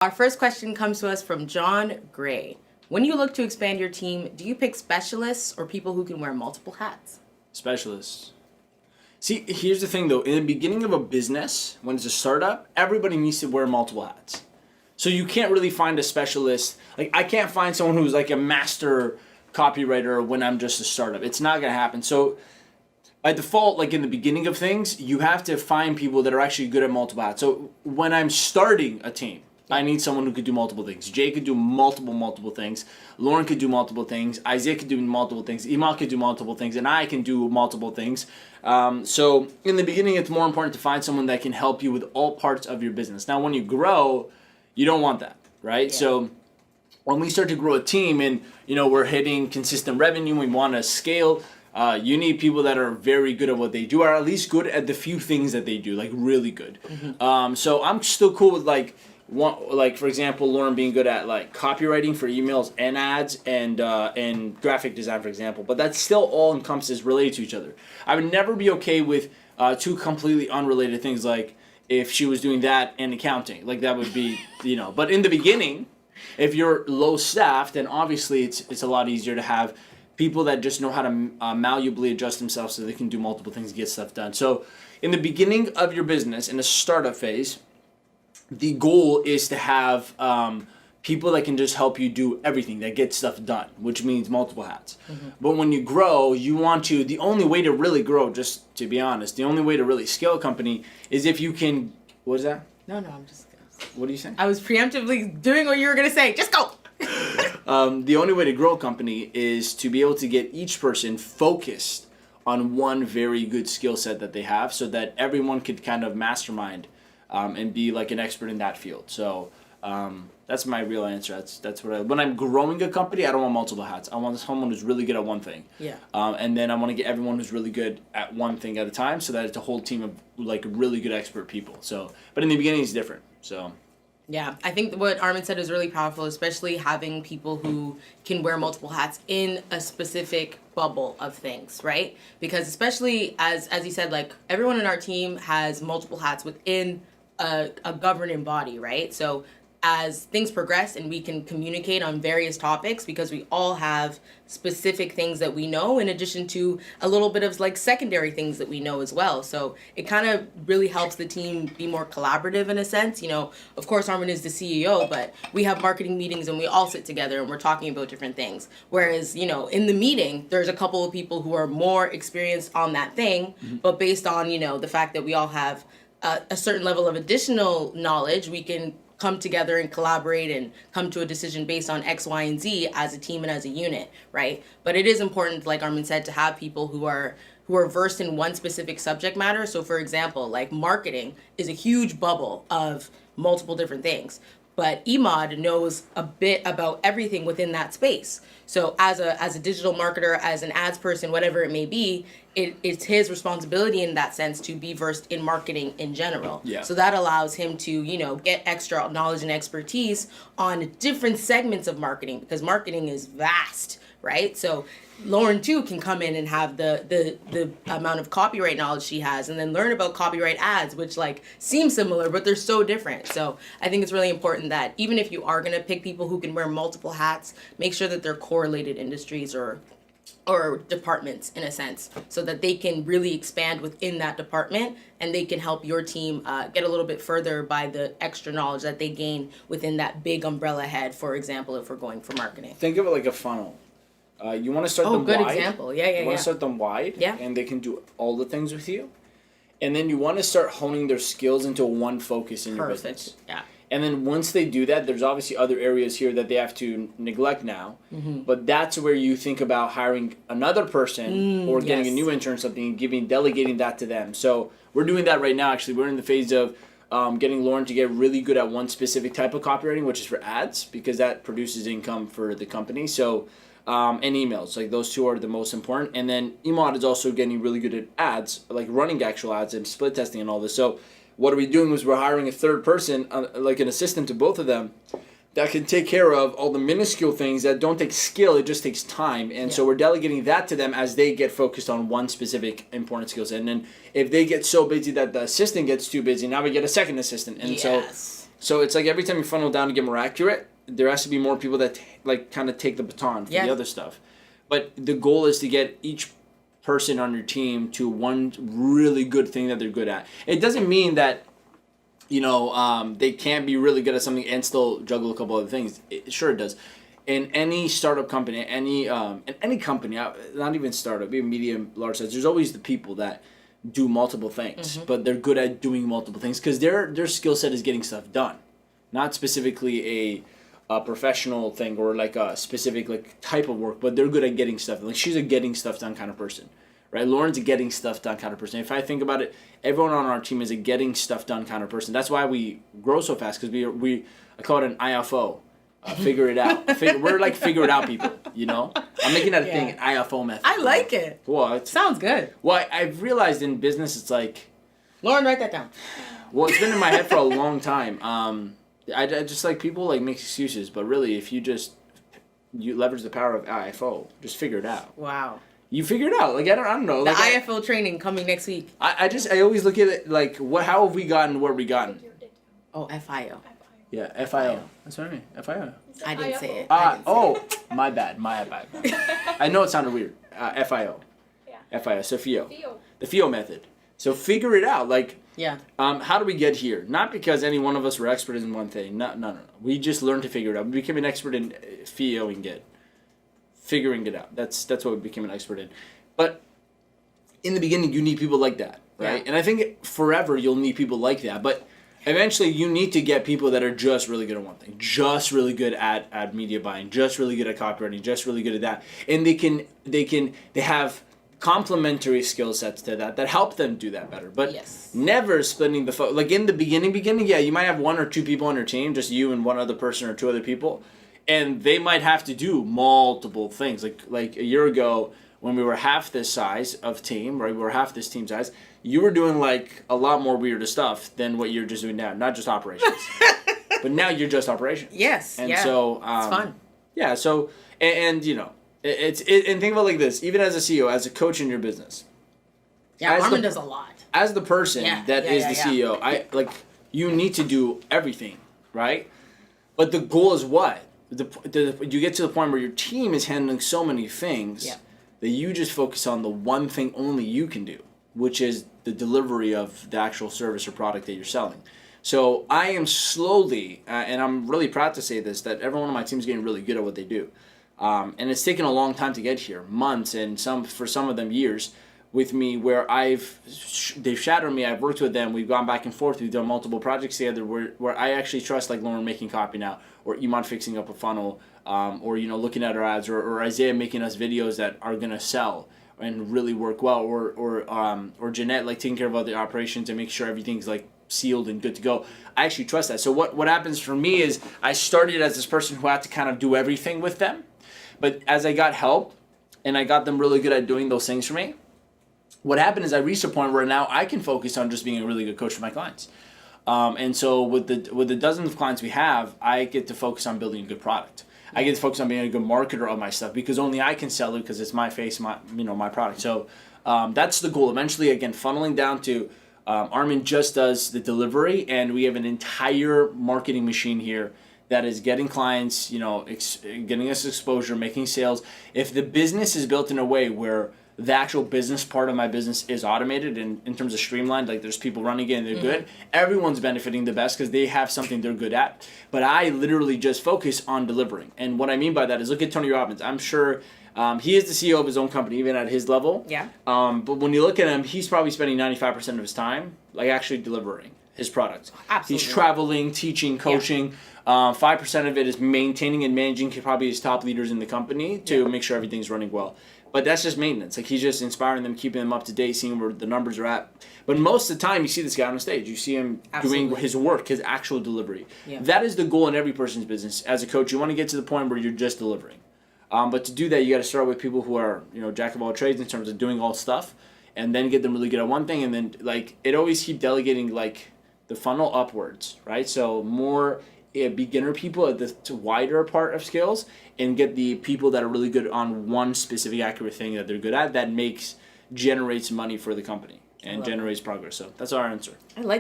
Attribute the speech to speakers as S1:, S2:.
S1: Our first question comes to us from John Gray. When you look to expand your team, do you pick specialists or people who can wear multiple hats?
S2: Specialists. See, here's the thing though. In the beginning of a business, when it's a startup, everybody needs to wear multiple hats. So you can't really find a specialist. Like, I can't find someone who's like a master copywriter when I'm just a startup. It's not going to happen. So by default, like in the beginning of things, you have to find people that are actually good at multiple hats. So when I'm starting a team, I need someone who could do multiple things. Jay could do multiple things. Lauren could do multiple things. Isaiah could do multiple things. Iman could do multiple things. And I can do multiple things. So in the beginning, it's more important to find someone that can help you with all parts of your business. Now, when you grow, you don't want that, right? Yeah. So when we start to grow a team and, we're hitting consistent revenue, we want to scale, you need people that are very good at what they do, or at least good at the few things that they do, like really good. Mm-hmm. So I'm still cool with for example, Lauren being good at like copywriting for emails and ads and graphic design, for example. But that still all encompasses related to each other. I would never be okay with two completely unrelated things, like if she was doing that and accounting. Like that would be, But in the beginning, if you're low staffed, then obviously it's a lot easier to have people that just know how to malleably adjust themselves so they can do multiple things and get stuff done. So in the beginning of your business, in the startup phase, the goal is to have people that can just help you do everything, that get stuff done, which means multiple hats. Mm-hmm. But when you grow, the only way to really grow, just to be honest, the only way to really scale a company is if you can, what is that?
S1: No, I'm just
S2: What are you saying?
S1: I was preemptively doing what you were going to say. Just go!
S2: The only way to grow a company is to be able to get each person focused on one very good skill set that they have so that everyone could kind of mastermind and be like an expert in that field. So that's my real answer. That's what when I'm growing a company, I don't want multiple hats. I want someone who's really good at one thing.
S1: Yeah.
S2: And then I want to get everyone who's really good at one thing at a time, so that it's a whole team of like really good expert people. So, but in the beginning, it's different. So.
S1: Yeah, I think what Armin said is really powerful, especially having people who can wear multiple hats in a specific bubble of things, right? Because especially as he said, like everyone in our team has multiple hats within a governing body, right? So as things progress and we can communicate on various topics, because we all have specific things that we know in addition to a little bit of like secondary things that we know as well. So it kind of really helps the team be more collaborative in a sense. Of course Armin is the CEO, but we have marketing meetings and we all sit together and we're talking about different things. Whereas, in the meeting, there's a couple of people who are more experienced on that thing, mm-hmm. but based on, the fact that we all have a certain level of additional knowledge, we can come together and collaborate and come to a decision based on X, Y, and Z as a team and as a unit, right? But it is important, like Armin said, to have people who are versed in one specific subject matter. So for example, like marketing is a huge bubble of multiple different things. But Emad knows a bit about everything within that space. So as a digital marketer, as an ads person, whatever it may be, it's his responsibility in that sense to be versed in marketing in general.
S2: Yeah.
S1: So that allows him to, get extra knowledge and expertise on different segments of marketing, because marketing is vast, right? So Lauren too can come in and have the amount of copyright knowledge she has, and then learn about copyright ads, which like seem similar, but they're so different. So I think it's really important that even if you are going to pick people who can wear multiple hats, make sure that they're correlated industries or departments in a sense, so that they can really expand within that department and they can help your team get a little bit further by the extra knowledge that they gain within that big umbrella head, for example, if we're going for marketing.
S2: Think of it like a funnel. You want to start them
S1: good
S2: wide.
S1: Example. Yeah.
S2: You want to start them wide,
S1: yeah.
S2: And they can do all the things with you. And then you want to start honing their skills into one focus in your business.
S1: Yeah.
S2: And then once they do that, there's obviously other areas here that they have to neglect now. Mm-hmm. But that's where you think about hiring another person or getting a new intern or something and delegating that to them. So we're doing that right now, actually. We're in the phase of getting Lauren to get really good at one specific type of copywriting, which is for ads, because that produces income for the company. So, and emails, like those two are the most important. And then Emad is also getting really good at ads, like running actual ads and split testing and all this. So what are we doing is we're hiring a third person, like an assistant to both of them, that can take care of all the minuscule things that don't take skill, it just takes time. And so we're delegating that to them as they get focused on one specific important skill set. And then if they get so busy that the assistant gets too busy, now we get a second assistant. And so So it's like every time you funnel down to get more accurate, there has to be more people that like kind of take the baton for the other stuff. But the goal is to get each person on your team to one really good thing that they're good at. It doesn't mean that, you know, they can't be really good at something and still juggle a couple other things. Sure it does. In any startup company, in any company, not even startup, even medium, large size, there's always the people that do multiple things, but they're good at doing multiple things because their skill set is getting stuff done, not specifically a professional thing or like a specific like type of work, but they're good at getting stuff. Like she's a getting stuff done kind of person, right? Lauren's a getting stuff done kind of person. If I think about it, everyone on our team is a getting stuff done kind of person. That's why we grow so fast because I call it an IFO. Figure it out. We're like figure it out people, you know? I'm making that a thing, an IFO method.
S1: I like it.
S2: Well,
S1: sounds good.
S2: Well, I've realized in business it's like...
S1: Lauren, write that down.
S2: Well, it's been in my head for a long time. I just like people like make excuses, but really if you leverage the power of IFO, just figure it out.
S1: Wow.
S2: You figure it out. Like I don't know.
S1: The
S2: like,
S1: IFO training coming next week.
S2: I always look at it like how have we gotten where we gotten?
S1: Oh, FIO.
S2: Yeah, FIO. That's what I mean. FIO.
S1: I didn't say it.
S2: My bad. I know it sounded weird. FIO. Yeah. FIO. So FIO. The FIO method. So figure it out. Like, how do we get here? Not because any one of us were expert in one thing. No. We just learned to figure it out. We became an expert in FIOing it. Figuring it out. That's what we became an expert in. But in the beginning, you need people like that, right? Yeah. And I think forever you'll need people like that. But eventually, you need to get people that are just really good at one thing, just really good at media buying, just really good at copywriting, just really good at that, and they have complementary skill sets to that help them do that better. But never splitting the like in the beginning, you might have one or two people on your team, just you and one other person or two other people, and they might have to do multiple things. Like a year ago when we were half this size of team, right? We were half this team size. You were doing like a lot more weirder stuff than what you're just doing now, not just operations. But now you're just operations.
S1: Yes.
S2: And so
S1: it's fun.
S2: Yeah. So and you know and think about it like this: even as a CEO, as a coach in your business.
S1: Yeah, Armin does a lot.
S2: As the person that is the CEO, you need to do everything, right? But the goal is what? You get to the point where your team is handling so many things that you just focus on the one thing only you can do, which is the delivery of the actual service or product that you're selling. So I am slowly, and I'm really proud to say this, that everyone on my team is getting really good at what they do. And it's taken a long time to get here, months and for some of them years with me, where they've shadowed me, I've worked with them, we've gone back and forth, we've done multiple projects together where I actually trust like Lauren making copy now, or Iman fixing up a funnel, or looking at our ads, or Isaiah making us videos that are gonna sell and really work well, or Jeanette like taking care of other operations and make sure everything's like sealed and good to go. I actually trust that. So what happens for me is I started as this person who had to kind of do everything with them, but as I got help and I got them really good at doing those things for me, what happened is I reached a point where now I can focus on just being a really good coach for my clients. And so with the dozens of clients we have, I get to focus on building a good product. I get to focus on being a good marketer of my stuff because only I can sell it because it's my face, my product. So that's the goal. Eventually, again, funneling down to Armin just does the delivery, and we have an entire marketing machine here that is getting clients, getting us exposure, making sales. If the business is built in a way where the actual business part of my business is automated and in terms of streamlined, like there's people running it and they're good, everyone's benefiting the best because they have something they're good at. But I literally just focus on delivering. And what I mean by that is look at Tony Robbins. I'm sure he is the CEO of his own company, even at his level. Yeah. But when you look at him, he's probably spending 95% of his time like actually delivering his products. Absolutely. He's traveling, teaching, coaching. 5% of it is maintaining and managing probably his top leaders in the company to make sure everything's running well. But that's just maintenance. Like he's just inspiring them, keeping them up to date, seeing where the numbers are at. But most of the time, you see this guy on the stage. You see him doing his work, his actual delivery. Yeah. That is the goal in every person's business. As a coach, you want to get to the point where you're just delivering. But to do that, you got to start with people who are, jack of all trades in terms of doing all stuff, and then get them really good at one thing, and then it always keep delegating the funnel upwards, right? So more beginner people at the wider part of skills, and get the people that are really good on one specific accurate thing that they're good at that generates money for the company and generates progress. So that's our answer. I like